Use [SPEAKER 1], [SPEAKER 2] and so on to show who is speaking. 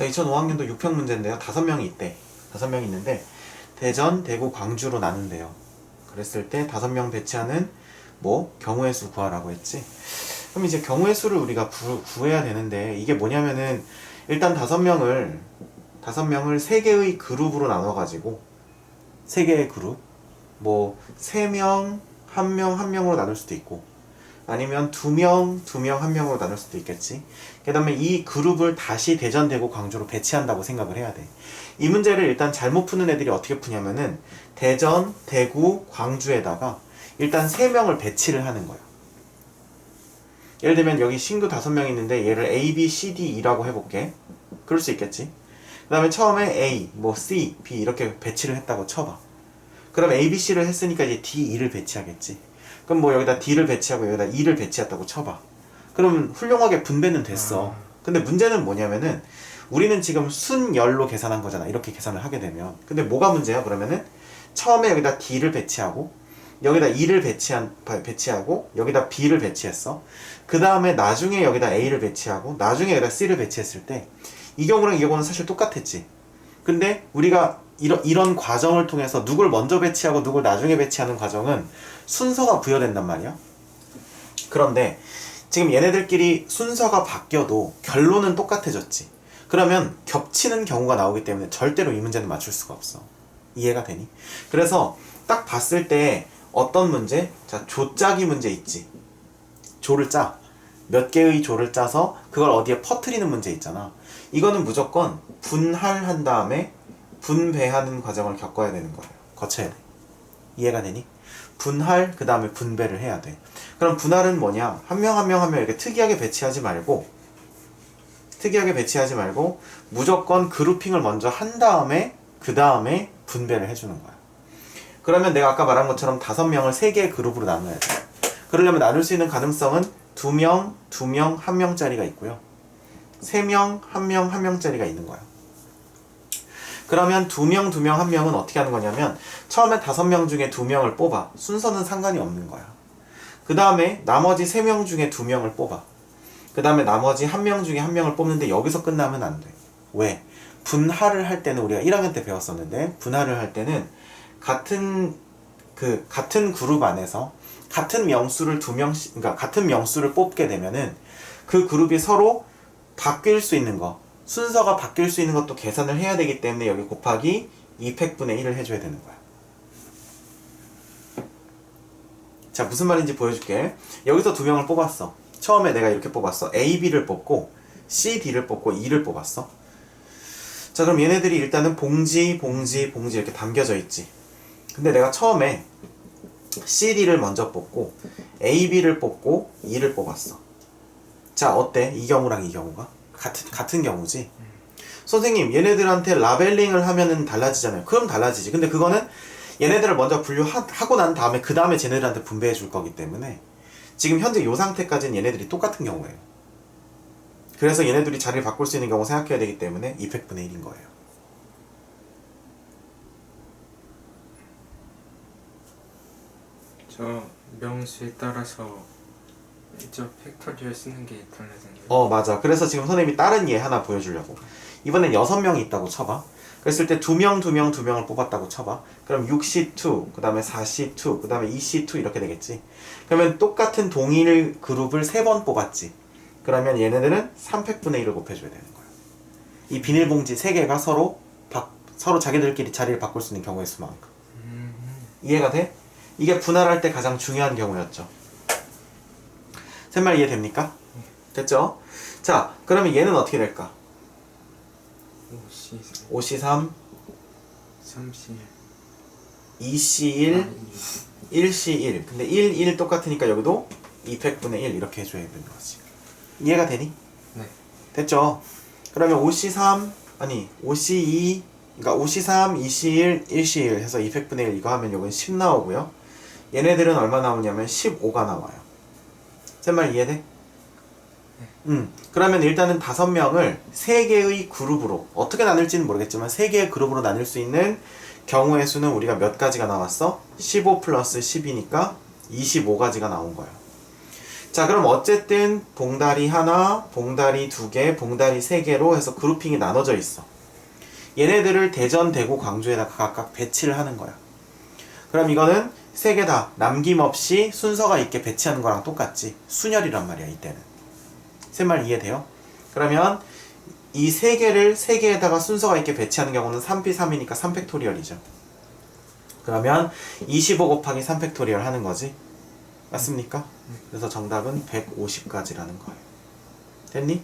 [SPEAKER 1] 자, 2005학년도 6평 문제인데요. 5명이 있대. 5명이 있는데 대전, 대구, 광주로 나눈대요. 그랬을 때 5명 배치하는 뭐 경우의 수 구하라고 했지. 그럼 이제 경우의 수를 우리가 구해야 되는데 이게 뭐냐면은 일단 5명을 3개의 그룹으로 나눠가지고 3개의 그룹 뭐 3명, 1명, 1명으로 나눌 수도 있고 아니면 2명, 2명, 1명으로 나눌 수도 있겠지. 그 다음에 이 그룹을 다시 대전, 대구, 광주로 배치한다고 생각을 해야 돼. 이 문제를 일단 잘못 푸는 애들이 어떻게 푸냐면은 대전, 대구, 광주에다가 일단 3명을 배치를 하는 거야. 예를 들면 여기 신규 5명 있는데 얘를 A, B, C, D, E라고 해볼게. 그럴 수 있겠지. 그 다음에 처음에 A, 뭐 C, B 이렇게 배치를 했다고 쳐봐. 그럼 A, B, C를 했으니까 이제 D, E를 배치하겠지. 그럼 뭐 여기다 D를 배치하고 여기다 E를 배치했다고 쳐봐. 그럼 훌륭하게 분배는 됐어. 근데 문제는 뭐냐면은 우리는 지금 순열로 계산한 거잖아. 이렇게 계산을 하게 되면. 근데 뭐가 문제야? 그러면은 처음에 여기다 D를 배치하고 여기다 E를 배치하고 여기다 B를 배치했어. 그 다음에 나중에 여기다 A를 배치하고 나중에 여기다 C를 배치했을 때 이 경우랑 이 경우는 사실 똑같았지. 근데 우리가 이런 과정을 통해서 누굴 먼저 배치하고 누굴 나중에 배치하는 과정은 순서가 부여된단 말이야. 그런데 지금 얘네들끼리 순서가 바뀌어도 결론은 똑같아졌지. 그러면 겹치는 경우가 나오기 때문에 절대로 이 문제는 맞출 수가 없어. 이해가 되니? 그래서 딱 봤을 때 어떤 문제? 자, 조 짜기 문제 있지. 조를 짜. 몇 개의 조를 짜서 그걸 어디에 퍼뜨리는 문제 있잖아. 이거는 무조건 분할한 다음에 분배하는 과정을 겪어야 되는 거예요. 거쳐야 돼. 이해가 되니? 분할, 그 다음에 분배를 해야 돼. 그럼 분할은 뭐냐? 한 명 한 명 한 명 이렇게 특이하게 배치하지 말고 무조건 그룹핑을 먼저 한 다음에 그 다음에 분배를 해주는 거야. 그러면 내가 아까 말한 것처럼 5명을 3개의 그룹으로 나눠야 돼. 그러려면 나눌 수 있는 가능성은 2명, 2명, 1명짜리가 있고요. 3명, 1명, 1명짜리가 있는 거야. 그러면 2명, 2명, 1명은 어떻게 하는 거냐면 처음에 5명 중에 2명을 뽑아. 순서는 상관이 없는 거야. 그 다음에 나머지 3명 중에 2명을 뽑아. 그 다음에 나머지 1명 중에 1명을 뽑는데 여기서 끝나면 안 돼. 왜? 분할을 할 때는 우리가 1학년 때 배웠었는데 분할을 할 때는 같은 그룹 안에서 같은 명수를 2명씩, 그러니까 같은 명수를 뽑게 되면은 그 그룹이 서로 바뀔 수 있는 거, 순서가 바뀔 수 있는 것도 계산을 해야 되기 때문에 여기 곱하기 2팩분의 1을 해줘야 되는 거야. 자, 무슨 말인지 보여줄게. 여기서 2명을 뽑았어. 처음에 내가 이렇게 뽑았어. A, B를 뽑고 C, D를 뽑고 E를 뽑았어. 자, 그럼 얘네들이 일단은 봉지 이렇게 담겨져 있지. 근데 내가 처음에 C, D를 먼저 뽑고 A, B를 뽑고 E를 뽑았어. 자, 어때? 이 경우랑 이 경우가? 같은 경우지? 선생님, 얘네들한테 라벨링을 하면은 달라지잖아요. 그럼 달라지지. 근데 그거는 얘네들을 먼저 분류하고 난 다음에 그 다음에 쟤네들한테 분배해 줄 거기 때문에 지금 현재 이 상태까지는 얘네들이 똑같은 경우예요. 그래서 얘네들이 자리를 바꿀 수 있는 경우 생각해야 되기 때문에 2팩분의 1인 거예요.
[SPEAKER 2] 저 명수에 따라서 저 팩토리얼 쓰는 게 달라졌네요.
[SPEAKER 1] 맞아. 그래서 지금 선생님이 다른 예 하나 보여주려고. 이번엔 6명이 있다고 쳐봐. 그랬을 때 2명을 뽑았다고 쳐봐. 그럼 6C2, 그 다음에 4C2, 그 다음에 2C2 이렇게 되겠지. 그러면 똑같은 동일 그룹을 3번 뽑았지. 그러면 얘네들은 3팩분의 1을 곱해줘야 되는 거야. 이 비닐봉지 3개가 서로 자기들끼리 자리를 바꿀 수 있는 경우의 수만큼. 이해가 돼? 이게 분할할 때 가장 중요한 경우였죠. 셋말 이해됩니까? 됐죠? 자, 그러면 얘는 어떻게 될까? 5C3
[SPEAKER 2] 3C
[SPEAKER 1] 2C1 1C1 근데 1 똑같으니까 여기도 2팩분의 1 이렇게 해줘야 되는 거지. 이해가 되니?
[SPEAKER 2] 네.
[SPEAKER 1] 됐죠? 그러면 5C3 그러니까 5C3 2C1 1C1 해서 2팩분의 1 이거 하면 여기는 10 나오고요. 얘네들은 얼마 나오냐면 15가 나와요. 셋말 이해돼? 그러면 일단은 5명을 3개의 그룹으로 어떻게 나눌지는 모르겠지만 3개의 그룹으로 나눌 수 있는 경우의 수는 우리가 몇 가지가 나왔어? 15 플러스 10이니까 25가지가 나온 거야. 자, 그럼 어쨌든 봉다리 하나, 봉다리 두 개, 봉다리 세 개로 해서 그룹핑이 나눠져 있어. 얘네들을 대전, 대구, 광주에다가 각각 배치를 하는 거야. 그럼 이거는 세 개 다 남김없이 순서가 있게 배치하는 거랑 똑같지. 순열이란 말이야, 이때는. 세 말 이해돼요? 그러면 이 세 개를 세 개에다가 순서가 있게 배치하는 경우는 3p3이니까 3팩토리얼이죠. 그러면 25 곱하기 3팩토리얼 하는 거지. 맞습니까? 그래서 정답은 150가지라는 거예요. 됐니?